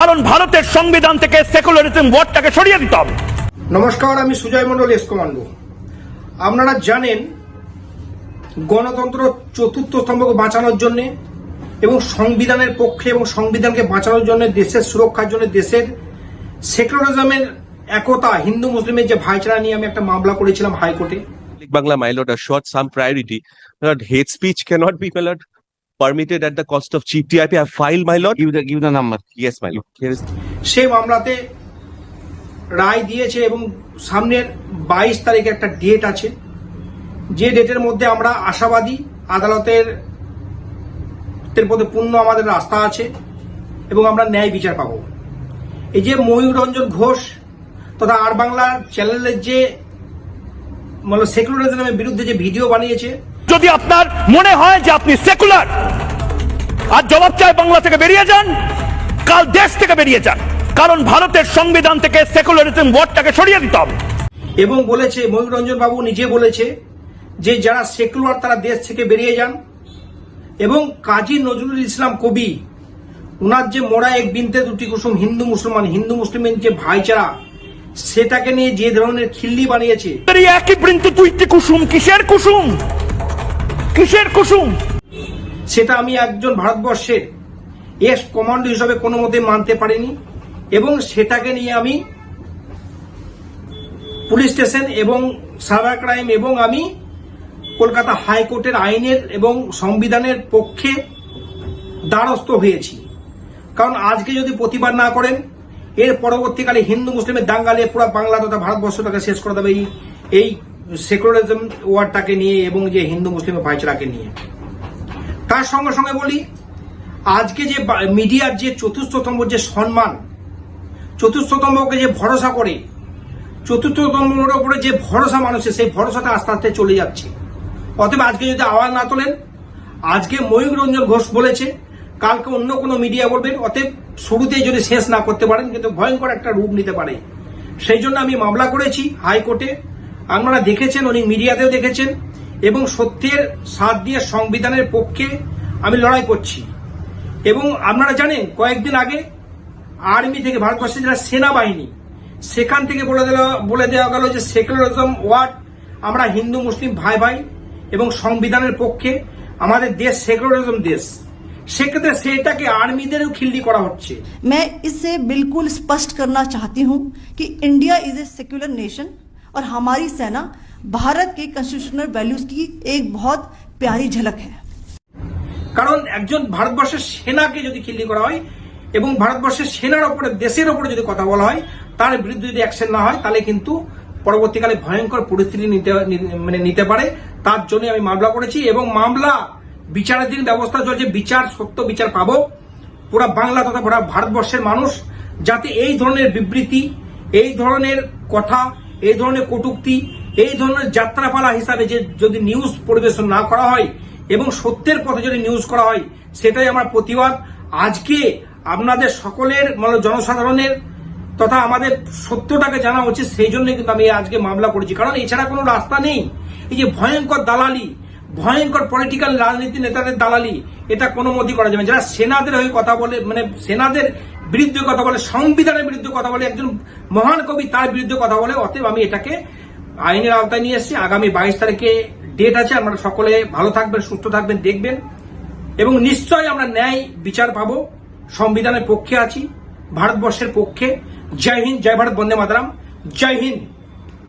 কারণ ভারতের সংবিধান থেকে সেকুলারিজম ওয়ার্ডটাকে সরিয়ে দিতে হবে। নমস্কার, আমি সুজয় মন্ডল, এস কমান্ডো। আপনারা জানেন গণতন্ত্র চতুর্থ স্তম্ভকে বাঁচানোর জন্য এবং সংবিধানের পক্ষে এবং সংবিধানকে বাঁচানোর জন্য, দেশের সুরক্ষার জন্য, দেশের সেকুলারিজমের একতা, হিন্দু মুসলিমের যে ভাইচারা নিয়ে আমি একটা মামলা করেছিলাম হাইকোর্টে। Bangla, my lord, assured some priority. My lord, hate speech cannot be, my lord, permitted at the cost of cheap TRP. I have filed, my lord. Give the number. Yes, my lord. Here is. সেই মামলাতে রায় দিয়েছে এবং সামনের 22 তারিখে একটা date আছে, যে ডেটের মধ্যে আমরা আশাবাদী আদালতের প্রতি পূর্ণ আমাদের আস্থা আছে এবং আমরা ন্যায় বিচার পাব। এই যে ময়ূর রঞ্জন ঘোষ তথা আর বাংলার চ্যানেলের যে সেকুলারিজমের বিরুদ্ধে যে ভিডিও বানিয়েছে, যদি আপনার মনে হয় যে আপনি সেকুলার আর জবাব চাই বাংলা থেকে বেরিয়ে যান, কাল দেশ থেকে বেরিয়ে যান, কারণ ভারতের সংবিধান থেকে সেকুলারিজম ওয়ার্ডটাকে সরিয়ে দিতে হবে। এবং বলেছে ময়ূর রঞ্জন বাবু নিজে বলেছে যে যারা সেকুলার তারা দেশ থেকে বেরিয়ে যান। এবং কাজী নজরুল ইসলাম কবি, ওনার যে মোরা এক বিনতে দুটি কুসুম, হিন্দু মুসলমান, হিন্দু মুসলিমের যে ভাইচারা, সেটাকে নিয়ে যে ধরনের খিল্লি বানিয়েছে, একই বৃন্তে দুইটি কুসুম, কিসের কুসুম, কিসের কুসুম, সেটা আমি একজন ভারতবর্ষের এস কমান্ডো হিসাবে কোনো মতে মানতে পারিনি। এবং সেটাকে নিয়ে আমি পুলিশ স্টেশন এবং সাইবার ক্রাইম এবং আমি কলকাতা হাইকোর্টের আইনের এবং সংবিধানের পক্ষে দ্বারস্থ হয়েছি। কারণ আজকে যদি প্রতিবাদ না করেন, এর পরবর্তীকালে হিন্দু মুসলিমের দাঙ্গালে পুরো বাংলা তথা ভারতবর্ষটাকে শেষ করে দেবে এই সেকুলারিজম ওয়ার্ডটাকে নিয়ে এবং যে হিন্দু মুসলিমের ভাইচারাকে নিয়ে। তার সঙ্গে সঙ্গে বলি, আজকে যে মিডিয়ার যে চতুর্থ স্তম্ভ যে সম্মান, চতুর্থ স্তম্ভকে যে ভরসা করে, চতুর্থ স্তম্ভের উপরে যে ভরসা মানুষের, সেই ভরসাটা আস্তে আস্তে চলে যাচ্ছে। অতএব আজকে যদি আওয়াজ না তোলেন, আজকে ময়ূর রঞ্জন ঘোষ বলেছে, কালকে অন্য কোনো মিডিয়া বলবেন। অতএব শুরুতেই যদি শেষ না করতে পারেন, কিন্তু ভয়ঙ্কর একটা রূপ নিতে পারে। সেই জন্য আমি মামলা করেছি হাইকোর্টে। আপনারা দেখেছেন, উনি মিডিয়াতেও দেখেছেন, এবং সত্যের সাথ দিয়ে সংবিধানের পক্ষে আমি লড়াই করছি। এবং আপনারা জানেন কয়েকদিন আগে আর্মি থেকে, ভারতবর্ষের যারা সেনাবাহিনী, সেখান থেকে বলে দেওয়া গেল যে সেকুলারিজম ওয়ার্ড, আমরা হিন্দু মুসলিম ভাই ভাই এবং সংবিধানের পক্ষে, আমাদের দেশ সেকুলারিজম দেশ। সেক্ষেত্রে সেটাকে আর্মিদেরও খিল্লি করা হচ্ছে। मैं इससे बिल्कुल स्पष्ट करना चाहती हूं कि India is a secular nation और हमारी सेना भारत के कॉन्स्टिट्यूशनल वैल्यूज की एक बहुत प्यारी झलक है। কারণ একজন ভারতবর্ষের সেনাকে যদি খিল্লি করা হয় এবং ভারতবর্ষের সেনার উপরে, দেশের উপরে যদি কথা বলা হয়, তার বিরুদ্ধে যদি অ্যাকশন না হয়, তাহলে কিন্তু পরবর্তীকালে ভয়ঙ্কর পরিস্থিতি নিতে পারে। তার জন্য আমি মামলা করেছি এবং মামলা বিচারাধীন ব্যবস্থা চলছে। বিচার, সত্য বিচার পাবো। পুরা বাংলা তথা পুরা ভারতবর্ষের মানুষ যাতে এই ধরনের বিবৃতি, এই ধরনের কথা, এই ধরনের কটূক্তি, এই ধরনের যাত্রাপালা হিসাবে যে যদি নিউজ পরিবেশন না করা হয় এবং সত্যের পথে যদি নিউজ করা হয়, সেটাই আমার প্রতিবাদ। আজকে আপনাদের সকলের জনসাধারণের তথা আমাদের সত্যটাকে জানা উচিত, সেই জন্য কিন্তু আমি আজকে মামলা করেছি। কারণ এছাড়া কোনো রাস্তা নেই। এই যে ভয়ঙ্কর দালালি, ভয়ঙ্কর পলিটিক্যাল রাজনীতি নেতাদের দালালি, এটা কোনো মতেই করা যাবে না। যারা সেনাদের হয়ে কথা বলে, সেনাদের বিরুদ্ধে কথা বলে, সংবিধানের বিরুদ্ধে কথা বলে, একজন মহান কবি তার বিরুদ্ধে কথা বলে। অতএব আমি এটাকে আইনের আওতায় নিয়ে এসেছি। আগামী 22 তারিখে ডেট আছে। আপনারা সকলে ভালো থাকবেন, সুস্থ থাকবেন, দেখবেন এবং নিশ্চয়ই আমরা ন্যায় বিচার পাবো। সংবিধানের পক্ষে আছি, ভারতবর্ষের পক্ষে। জয় হিন্দ, জয় ভারত, বন্দে মাতরম, জয় হিন্দ।